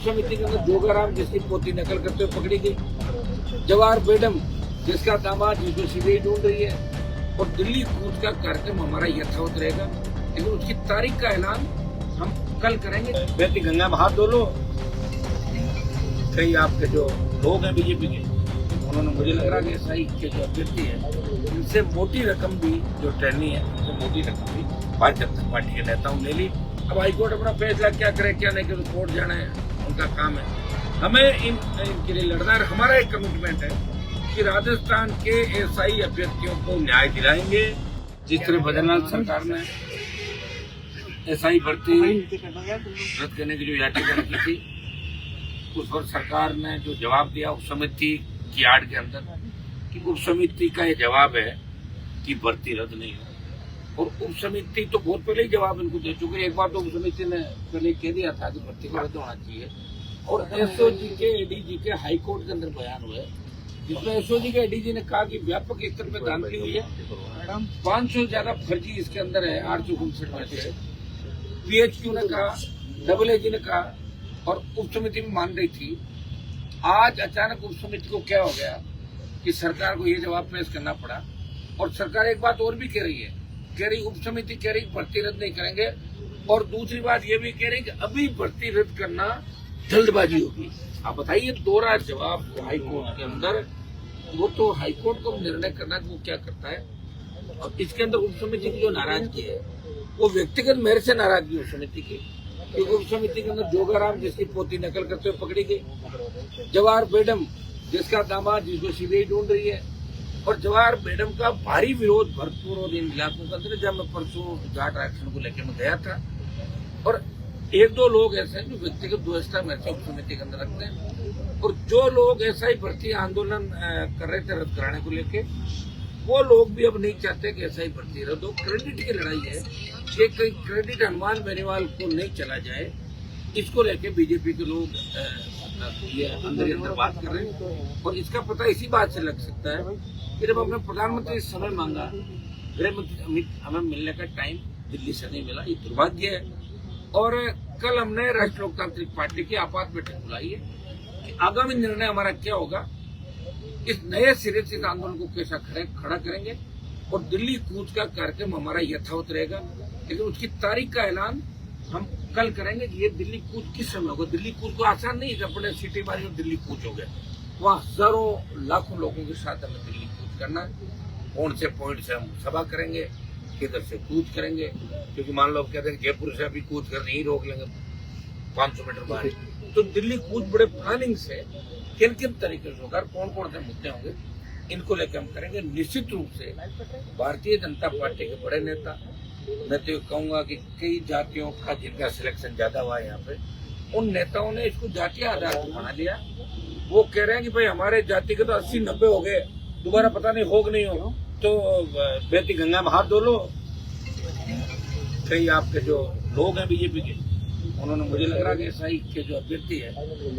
समिति के अंदर जोगाराम जिसकी पोती नकल करते हुए पकड़ी गई, जवाहर बेगम जिसका दामाद जिसको सीबीआई ढूंढ रही है, और दिल्ली कूच का कार्यक्रम हमारा यथावत रहेगा, लेकिन उसकी तारीख का ऐलान हम कल करेंगे। बेटी गंगा में हाथ धो लो। कई आपके जो लोग हैं बीजेपी के, उन्होंने मुझे लग रहा है कि एसआई के जो अभ्यर्थी है इनसे मोटी रकम भी जो ट्रेनी है उनसे मोटी रकम भी भारतीय जनता पार्टी के नेताओं ने ली। अब हाईकोर्ट अपना फैसला क्या करे क्या नहीं करे, कोर्ट जाना है, उनका काम है। हमें इनके लिए लड़ना है। हमारा एक कमिटमेंट है कि राजस्थान के एसआई अभ्यर्थियों को न्याय दिलाएंगे। जिस तरह बद्रीनाथ सरकार ने एसआई भर्ती रद्द करने की जो याचिका रखी थी, उस पर सरकार ने जो जवाब दिया उप समिति की आड़ के अंदर, कि उप समिति का ये जवाब है कि भर्ती रद्द नहीं हो। और उप समिति तो बहुत पहले ही जवाब इनको दे चुके। एक बार तो उप समिति ने पहले कह दिया था कि भर्ती को रद्द होना चाहिए। और एसओजी के एडीजी के हाईकोर्ट के अंदर बयान हुए, जिसमें एसओजी के एडीजी ने कहा कि व्यापक स्तर पर धांधली हुई है, 500 से ज्यादा फर्जी इसके अंदर है 859 में से। पीएचक्यू ने कहा, डबलएजी ने कहा, और उप समिति भी मान रही थी। आज अचानक उप समिति को क्या हो गया कि सरकार को ये जवाब पेश करना पड़ा। और सरकार एक बात और भी कह रही है, उप समिति कह रही भर्ती रद्द नहीं करेंगे, और दूसरी बात ये भी कह रही कि अभी भर्ती रद्द करना जल्दबाजी होगी। आप बताइए, दोहरा जवाब हाईकोर्ट के अंदर। वो तो हाईकोर्ट को निर्णय करना कि वो क्या करता है। और इसके अंदर उप समिति की जो नाराजगी है वो व्यक्तिगत मेरे से नाराजगी उप समिति की, क्योंकि उप समिति के अंदर जोगाराम जिसकी पोती नकल करते हुए पकड़ी गई, जवाहर बेगम जिसका दामाद जिसको सीबीआई ढूंढ रही है, और जवाहर बेगम का भारी विरोध भरपूर इन इलाकों के अंदर। जब मैं परसों जाट आरक्षण को लेकर मैं गया था, और एक दो लोग ऐसे हैं जो व्यक्तिगत द्वेषता मेरे से उप समिति के अंदर रखते हैं, और जो लोग ऐसा ही भर्ती आंदोलन कर रहे थे रद्द कराने को लेके, वो लोग भी अब नहीं चाहते कि ऐसा ही भर्ती रद्द हो। क्रेडिट की लड़ाई है कि कहीं क्रेडिट हनुमान बेनीवाल को नहीं चला जाए, इसको लेके बीजेपी के लोग ये अंदर बात कर रहे हैं। और इसका पता इसी बात से लग सकता है कि जब हमने प्रधानमंत्री से समय मांगा, गृह मंत्री अमित हमें मिलने का टाइम दिल्ली से नहीं मिला, ये दुर्भाग्य है। और कल हमने राष्ट्रीय लोकतांत्रिक पार्टी की आपात बैठक बुलाई है कि आगामी निर्णय हमारा क्या होगा, इस नए सिरे से इस आंदोलन को कैसा खड़ा करेंगे। और दिल्ली कूच का कार्यक्रम हमारा यथावत रहेगा, लेकिन उसकी तारीख का ऐलान हम कल करेंगे कि ये दिल्ली कूच किस समय होगा। दिल्ली कूच को आसान नहीं है अपने सिटी बाजी में दिल्ली कूच हो गया, वहाँ हजारों लाखों लोगों के साथ हमें दिल्ली कूच करना है। कौन से पॉइंट से हम सभा करेंगे, किधर से कूच करेंगे, क्योंकि मान लो कहते हैं जयपुर से अभी कूच कर नहीं रोक लेंगे 500 मीटर बाहर। तो दिल्ली कूच बड़े प्लानिंग से किन किन तरीके से होगा, कौन कौन से मुद्दे होंगे, इनको लेकर हम करेंगे। निश्चित रूप से भारतीय जनता पार्टी के बड़े नेता, मैं तो कहूंगा कि कई जातियों का जिनका सिलेक्शन ज्यादा हुआ है यहाँ पे, उन नेताओं ने इसको जातीय आधार पर बना लिया। वो कह रहे हैं कि भाई हमारे जाति के तो 80-90 हो गए, दोबारा पता नहीं हो कि नहीं हो, तो बेटी गंगा में हाथ धो लो। कई आपके जो लोग हैं बीजेपी के, उन्होंने मुझे लग रहा है कि एसआई के जो अभ्यर्थी है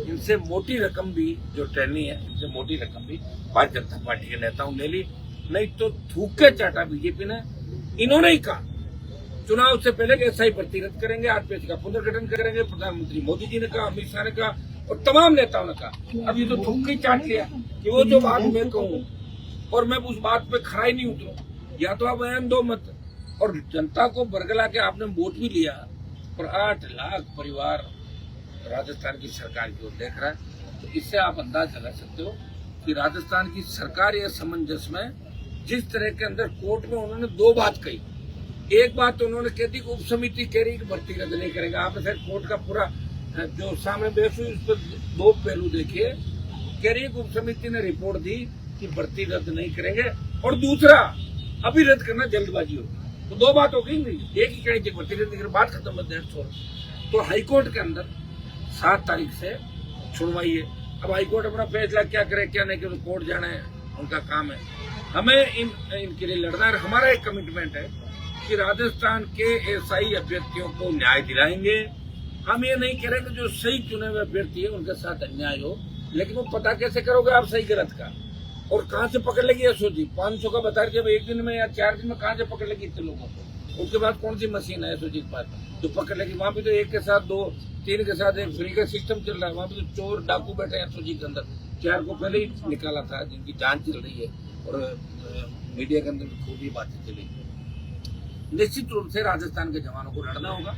इनसे मोटी रकम भी जो ट्रेनी है, इनसे मोटी रकम भी भारतीय जनता पार्टी के नेताओं ने ली। नहीं तो थूक के चाटा बीजेपी ने। इन्होंने ही कहा चुनाव से पहले कि एसआई भर्ती रद्द करेंगे, आरपीएच का पुनर्गठन करेंगे। प्रधानमंत्री मोदी जी ने कहा, अमित शाह ने कहा, और तमाम नेताओं ने कहा। अब ये तो थूक के चाट लिया कि वो जो बात मैं कहूँ और मैं उस बात पे खड़ा ही नहीं उतरूं, या तो आप बयान दो मत। और जनता को बरगला के आपने वोट भी लिया, और 8 लाख परिवार राजस्थान की सरकार की ओर देख रहा है। तो इससे आप अंदाज लगा सकते हो कि राजस्थान की सरकार ये समंजस में, जिस तरह के अंदर कोर्ट में उन्होंने 2 बात कही। एक बात तो उन्होंने कह दी कि उप समिति कह रही कि भर्ती रद्द नहीं करेगा। आपने शायद कोर्ट का पूरा जो सामने बहस हुई उस पर 2 पहलू देखिए। कह रही है कि उप समिति ने रिपोर्ट दी कि भर्ती रद्द नहीं करेंगे, और दूसरा अभी रद्द करना जल्दबाजी होगी। तो 2 बात हो गई नहीं, एक ही कहनी चाहिए भर्ती रद्द नहीं, बात खत्म है, दैट्स ऑल। तो हाईकोर्ट के अंदर 7 तारीख से छुड़वाई है। अब हाईकोर्ट अपना फैसला क्या करे क्या नहीं करे, कोर्ट जाना है, उनका काम है। हमें इनके लिए लड़ना है। हमारा एक कमिटमेंट है कि राजस्थान के एसआई अभ्यर्थियों को न्याय दिलाएंगे। हम ये नहीं कह रहे कि जो सही चुने हुए अभ्यर्थी है उनके साथ अन्याय हो, लेकिन वो पता कैसे करोगे आप सही गलत का, और कहाँ से पकड़ लेगी एसओजी? 500 का बता रहे, जब एक दिन में या 4 दिन में कहाँ से पकड़ लेगी इतने लोगों को? उसके बाद कौन सी मशीन है सुजीत पाल जो पकड़ लेगी? वहां पे तो एक के साथ 2 3 के साथ एक फ्री का सिस्टम चल रहा है। वहां पे तो चोर डाकू बैठे हैं सुजीत के अंदर। 4 को पहले ही निकाला था, जिनकी जांच चल रही है और मीडिया के अंदर खूब ही बातें चली। निश्चित रूप से राजस्थान के जवानों को लड़ना होगा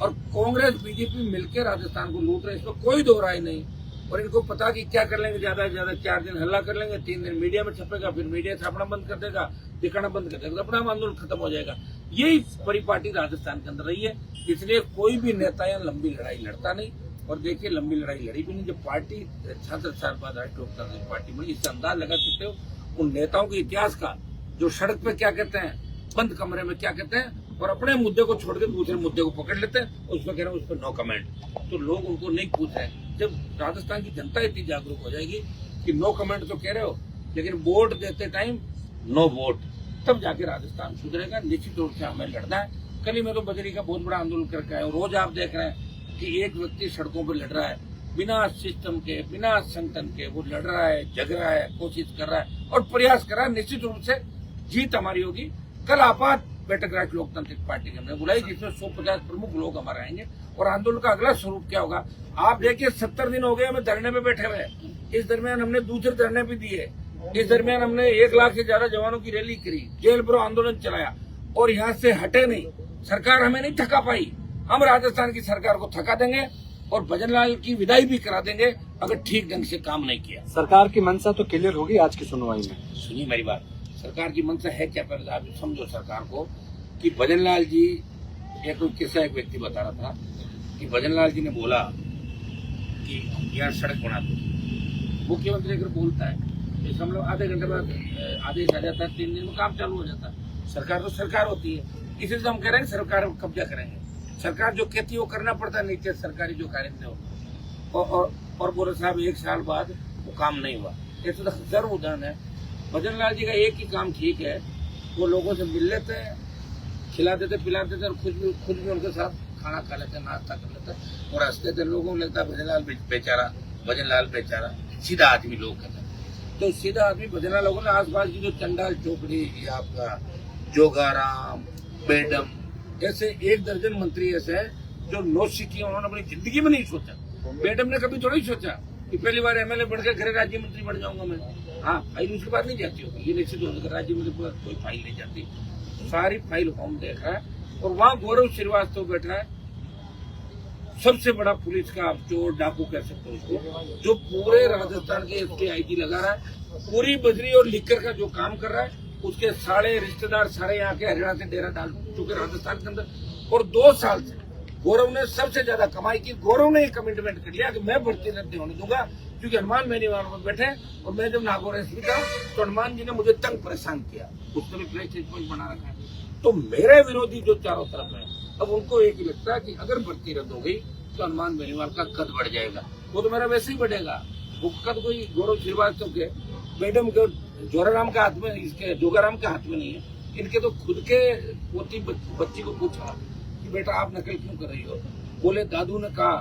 और कांग्रेस बीजेपी मिलकर राजस्थान को लूट रहे, इसमें कोई दो राय नहीं। और इनको पता कि क्या कर लेंगे, ज्यादा से ज्यादा 4 दिन हल्ला कर लेंगे, 3 दिन मीडिया में छपेगा, फिर मीडिया छापना बंद कर देगा, दिखाना बंद कर देगा, अपना आंदोलन खत्म हो जाएगा। यही परिपाटी राजस्थान के अंदर रही है। इसलिए कोई भी नेता यहाँ लंबी लड़ाई लड़ता नहीं। और देखिए लंबी लड़ाई लड़ी भी नहीं। जब पार्टी 66 साल बाद राष्ट्रीय लोक तांत्रिक पार्टी बनी, इससे अंदाज लगा सकते हो उन नेताओं के इतिहास का, जो सड़क पे क्या कहते हैं, बंद कमरे में क्या कहते हैं, और अपने मुद्दे को छोड़कर दूसरे मुद्दे को पकड़ लेते हैं, उसमें कह रहे हैं उस पर नो कमेंट। तो लोग उनको नहीं पूछ रहे। जब राजस्थान की जनता इतनी जागरूक हो जाएगी कि नो कमेंट तो कह रहे हो, लेकिन वोट देते टाइम नो वोट, तब जाके राजस्थान सुधरेगा। निश्चित रूप से हमें लड़ना है। कल ही मैं तो बजरी का बहुत बड़ा आंदोलन करके आया हूँ। रोज आप देख रहे हैं कि एक व्यक्ति सड़कों पर लड़ रहा है, बिना सिस्टम के, बिना संगठन के, वो लड़ रहा है, जग रहा है, कोशिश कर रहा है और प्रयास कर रहा है। निश्चित रूप से जीत हमारी होगी। कल आपात बैठक राष्ट्रीय लोकतांत्रिक पार्टी ने हमने बुलाई, जिसमें 150 प्रमुख लोग हमारे आएंगे। और आंदोलन का अगला स्वरूप क्या होगा, आप देखिए 70 दिन हो गए हमें धरने में बैठे हुए। इस दरमियान हमने दूसरे धरने भी दिए। इस दरमियान हमने 1 लाख से ज्यादा जवानों की रैली करी, जेल भरो आंदोलन चलाया और यहाँ से हटे नहीं। सरकार हमें नहीं थका पाई। हम राजस्थान की सरकार को थका देंगे और भजनलाल की विदाई भी करा देंगे अगर ठीक ढंग से काम नहीं किया। सरकार की मंशा तो क्लियर होगी आज की सुनवाई में। सुनिए मेरी बात, सरकार की मंशा है क्या? पहले आप समझो सरकार को कि भजनलाल जी, एक किस्सा एक व्यक्ति बता रहा था कि भजनलाल जी ने बोला कि यहाँ सड़क बना दो। मुख्यमंत्री अगर बोलता है तो हम लोग आधे घंटे बाद आदेश आ जाता है, 3 दिन में काम चालू हो जाता है। सरकार तो सरकार होती है, इसी से हम कह रहे हैं सरकार कब्जा करेंगे। सरकार जो कहती है वो करना पड़ता है, नीचे सरकारी जो कार्य हो। और बोले साहब 1 साल बाद वो काम नहीं हुआ। ये तो हजारों उदाहरण है। भजनलाल जी का एक ही काम ठीक है, वो लोगों से मिल लेते हैं, खिला देते, पिला देते और खुद भी उनके साथ खाना खा लेते, नाश्ता कर लेते और हंसते थे। लोगों को लगता है भजनलाल बेचारा सीधा आदमी लोग कहते हैं। तो सीधा आदमी भजनलाल लोगों ने आसपास की जो चंडाल चौकड़ी या आपका जोगाराम, बेडम, ऐसे 1 दर्जन मंत्री ऐसे हैं जो नौसिखिया उन्होंने अपनी जिंदगी में नहीं सोचा। बेडम ने कभी थोड़ी सोचा कि पहली बार एमएलए बढ़कर घर राज्य मंत्री बन जाऊंगा मैं। हाँ, फाइल उसके बाद नहीं जाती होगी, ये निश्चित होगा। राज्य मंत्री के बाद कोई फाइल नहीं जाती, सारी फाइल हम देख रहा है। और वहां गौरव श्रीवास्तव बैठा है, सबसे बड़ा पुलिस का आप चोर डाकू कह सकते हो उसको, जो पूरे राजस्थान के इसके आईटी लगा रहा है, पूरी बजरी और लिकर का जो काम कर रहा है। उसके सारे रिश्तेदार सारे यहाँ के हरियाणा से डेरा डाल चुके राजस्थान के अंदर। और 2 साल से गौरव ने सबसे ज्यादा कमाई की। गौरव ने एक कमिटमेंट कर लिया कि मैं भर्ती नहीं होने दूंगा, क्योंकि हनुमान बेनीवाल में बैठे और मैं जब नागौर एसपी था तो हनुमान जी ने मुझे तंग परेशान किया। उसने भी प्लेस पॉइंट बना रखा है। तो मेरे विरोधी जो चारों तरफ है, अब उनको एक ही लगता है कि अगर भर्ती रद्द हो गई तो हनुमान बेनीवाल का कद बढ़ जाएगा। वो तो मेरा वैसे ही बढ़ेगा। वो कद कोई गौरव श्रीवास्तव के, मैडम के, जोराराम के हाथ में, इसके जोगाराम के हाथ में नहीं है। इनके तो खुद के पोती बच्ची को पूछा कि बेटा आप नकल क्यों कर रही हो? बोले दादू ने कहा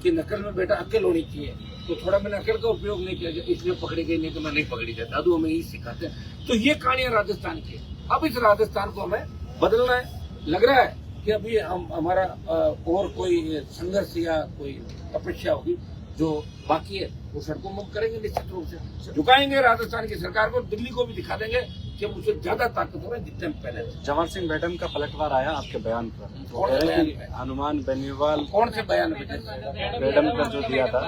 कि नकल में बेटा अक्ल होनी चाहिए, तो थोड़ा मैंने अकल का उपयोग नहीं किया, इसलिए पकड़ी गई, नहीं तो मैं नहीं पकड़ी जाती। दादू हमें यही सिखाते हैं। तो ये कहानियां राजस्थान की। अब इस राजस्थान को हमें बदलना है। लग रहा है कि अभी हमारा और कोई संघर्ष या कोई तपस्या होगी जो बाकी है, वो सड़कों में करेंगे। निश्चित रूप से झुकाएंगे राजस्थान की सरकार को, दिल्ली को भी दिखा देंगे कि हम उससे ज्यादा ताकतवर है जितने पहले। जवाहर सिंह मैडम का पलटवार आया आपके बयान पर, हनुमान बेनीवाल कौन से बयान में? मैडम का जो दिया था।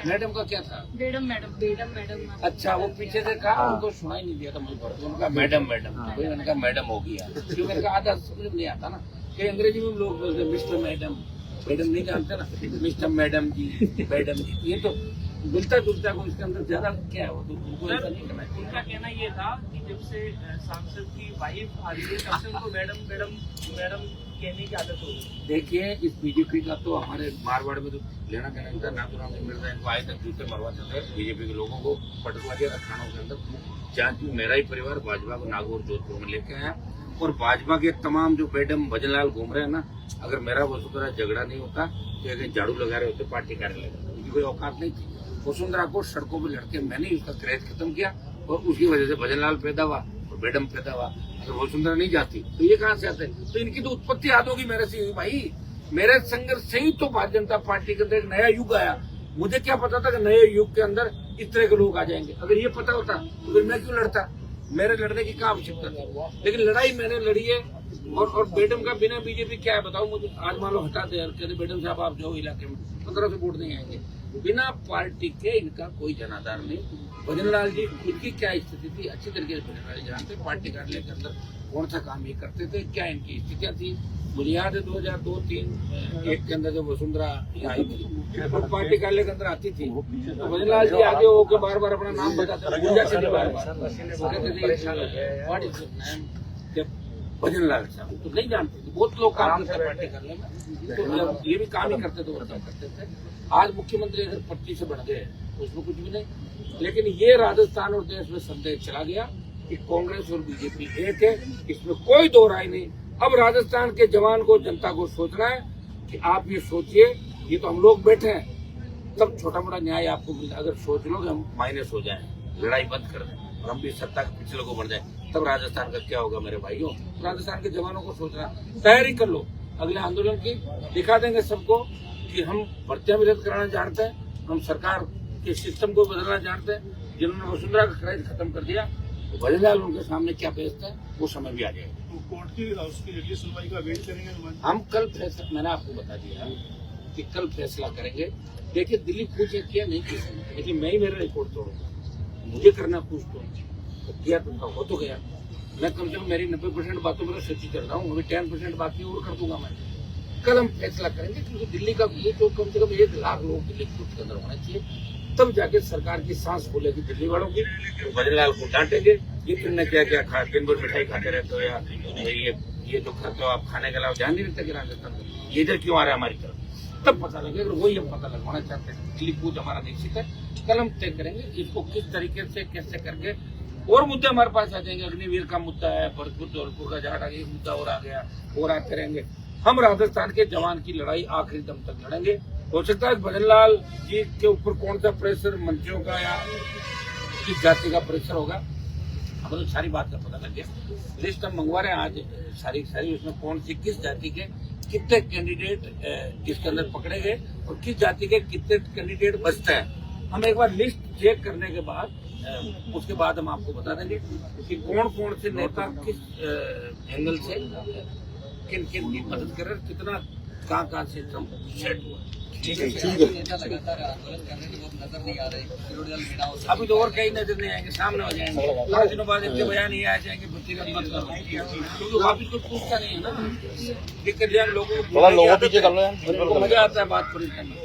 मैडम का क्या था? मैडम। अच्छा, वो पीछे से कहा, उनको सुनाई नहीं दिया था मुझे। उनका मैडम उनका मैडम हो गया, क्योंकि उनका आधा समझ नहीं आता ना कि अंग्रेजी में लोग बोलते मिस्टर मैडम नहीं जानते ना, मिस्टर मैडम जी, मैडम जी, ये तो मिलता जुलता को इसके अंदर ज्यादा क्या है, वो तो उनको ऐसा नहीं करना चाहिए। उनका कहना ये था कि जब से सांसद की वाइफ आ रही है तब से उनको मैडम कहने की आदत हो गई। देखिए, इस बीजेपी का तो हमारे मारवाड़ में तो लेना देना इनका नाम नहीं मिल रहा है। इनको आए तक जूते मरवाते थे बीजेपी के लोगों को, पटवा दिया थानों के अंदर। जांच में मेरा ही परिवार भाजपा को नागौर जोधपुर में लेके आया और भाजपा के तमाम जो मैडम भजनलाल घूम रहे हैं ना, अगर मेरा वसुंधरा झगड़ा नहीं होता तो झाड़ू लगा रहे होते पार्टी कार्यालय में, उनकी कोई औकात नहीं थी। वसुंधरा को सड़कों पर लड़के मैंने ही उसका क्रेज खत्म किया और उसकी वजह से भजनलाल पैदा हुआ और मैडम पैदा हुआ। अगर वसुंधरा नहीं जाती तो ये कहाँ से आते हैं? तो इनकी तो उत्पत्ति याद होगी मेरे से हुई भाई। मेरे संघर्ष से ही तो भारतीय जनता पार्टी के अंदर एक नया युग आया। मुझे क्या पता था कि नए युग के अंदर इस तरह के लोग आ जाएंगे। अगर ये पता होता तो फिर मैं क्यों लड़ता? मेरे लड़ने की क्या आवश्यकता थी? लेकिन लड़ाई मैंने लड़ी है। और बेडम का बिना बीजेपी क्या है बताओ मुझे। आज मान लो हटाते हैं, कहते बेडम साहब आप जो इलाके में 15 से वोट नहीं आएंगे। बिना पार्टी के इनका कोई जनाधार नहीं। भजनलाल जी खुद की क्या स्थिति थी अच्छी तरीके से भजनलाल जी जानते। पार्टी कार्यालय के अंदर कौन सा काम ये करते थे, क्या इनकी स्थितियां थी। मुझे याद है 2002-3 के अंदर जब वसुंधरा आई थी और पार्टी कार्यालय के अंदर आती थी तो भजनलाल जी आगे होकर बार बार अपना नाम बताते थे भजनलाल साहब तो नहीं जानते थे। बहुत लोग काम करते पार्टी कार्यालय में, तो ये भी काम ही करते थे, वो काम करते थे। आज मुख्यमंत्री अगर 25 से बढ़ गए तो उसमें कुछ भी नहीं। लेकिन ये राजस्थान और देश में संदेश चला गया कि कांग्रेस और बीजेपी एक है, इसमें कोई दो राय नहीं। अब राजस्थान के जवान को, जनता को सोचना है कि आप ये सोचिए, ये तो हम लोग बैठे हैं, तब छोटा मोटा न्याय आपको मिल। अगर सोच लो कि हम माइनस हो जाए, लड़ाई बंद कर दें और हम भी सत्ता के पिछले को बढ़ जाए, तब राजस्थान का क्या होगा मेरे भाइयों। राजस्थान के जवानों को सोचना, तैयारी कर लो अगले आंदोलन की। दिखा देंगे सबको कि हम भर्तियां भी रद्द कराना जानते हैं, हम सरकार के सिस्टम को बदलना जानते हैं। जिन्होंने वसुंधरा का खरीद खत्म कर दिया तो भजनलाल उनके सामने क्या बेचते हैं, वो समय भी आ जाएगा। कोर्ट की उसकी अगली सुनवाई का वेट करेंगे। हम कल फैसला, मैंने आपको बता दिया कि कल फैसला करेंगे। देखिए दिल्ली पूछ किया नहीं किया, लेकिन मैं ही मेरा रिकॉर्ड तोड़ूंगा। मुझे करना पूछ तो किया तो हो तो गया। मैं कम से कम मेरी 90% बातों पर सच्ची कर रहा हूँ, अभी 10% बाकी और कर दूंगा मैं। कल हम फैसला करेंगे क्योंकि दिल्ली का ये तो कम से कम 1 लाख लोग दिल्ली कोर्ट के अंदर होना चाहिए, तब जाके सरकार की सांस खुलेगी दिल्ली वालों की। भजनलाल को डांटेंगे, ये तुमने क्या क्या खा, दिन भर मिठाई खाते रहते हो, या ये जो खाते हो आप, खाने के अलावा ध्यान नहीं रखते कि राजस्थान में ये इधर क्यों आ रहा है हमारी तरफ। तब पता लगेगा, अगर वही हम पता लगवाना चाहते हैं। दिल्ली कूच हमारा निश्चित है, कल हम तय करेंगे इसको किस तरीके से कैसे करके। और मुद्दे हमारे पास आ जाएंगे, अग्निवीर का मुद्दा है, भरतपुर धौलपुर का जाट आगे मुद्दा और आ गया, और आते रहेंगे। हम राजस्थान के जवान की लड़ाई आखिरी दम तक लड़ेंगे। हो सकता है भजनलाल जी के ऊपर कौन सा प्रेशर, मंत्रियों का या किस जाति का प्रेशर होगा, हमें तो सारी बात का पता लग गया। लिस्ट हम मंगवा रहे हैं आज सारी उसमें कौन सी किस जाति के कितने कैंडिडेट इसके अंदर पकड़े गए और किस जाति के कितने कैंडिडेट बचते हैं। हम एक बार लिस्ट चेक करने के बाद उसके बाद हम आपको बता देंगे कि कौन से नेता किस एंगल से किन की मदद कर रहे, कितना कहाँ से सेट हुआ। ठीक है। नेता लगातार आंदोलन कर रहे हैं, वो नजर नहीं आ रहे, विरोधी दल मीणा हो सकता है। अभी तो और कहीं नजर नहीं आएंगे, सामने हो जाएंगे। 5 दिनों बाद इनके बयान ये आ जाएंगे व्यक्तिगत मत करो, क्योंकि वापिस कोई पूछता नहीं है ना। ये कल्याण लोगों को मजा आता है बात पूरी करने।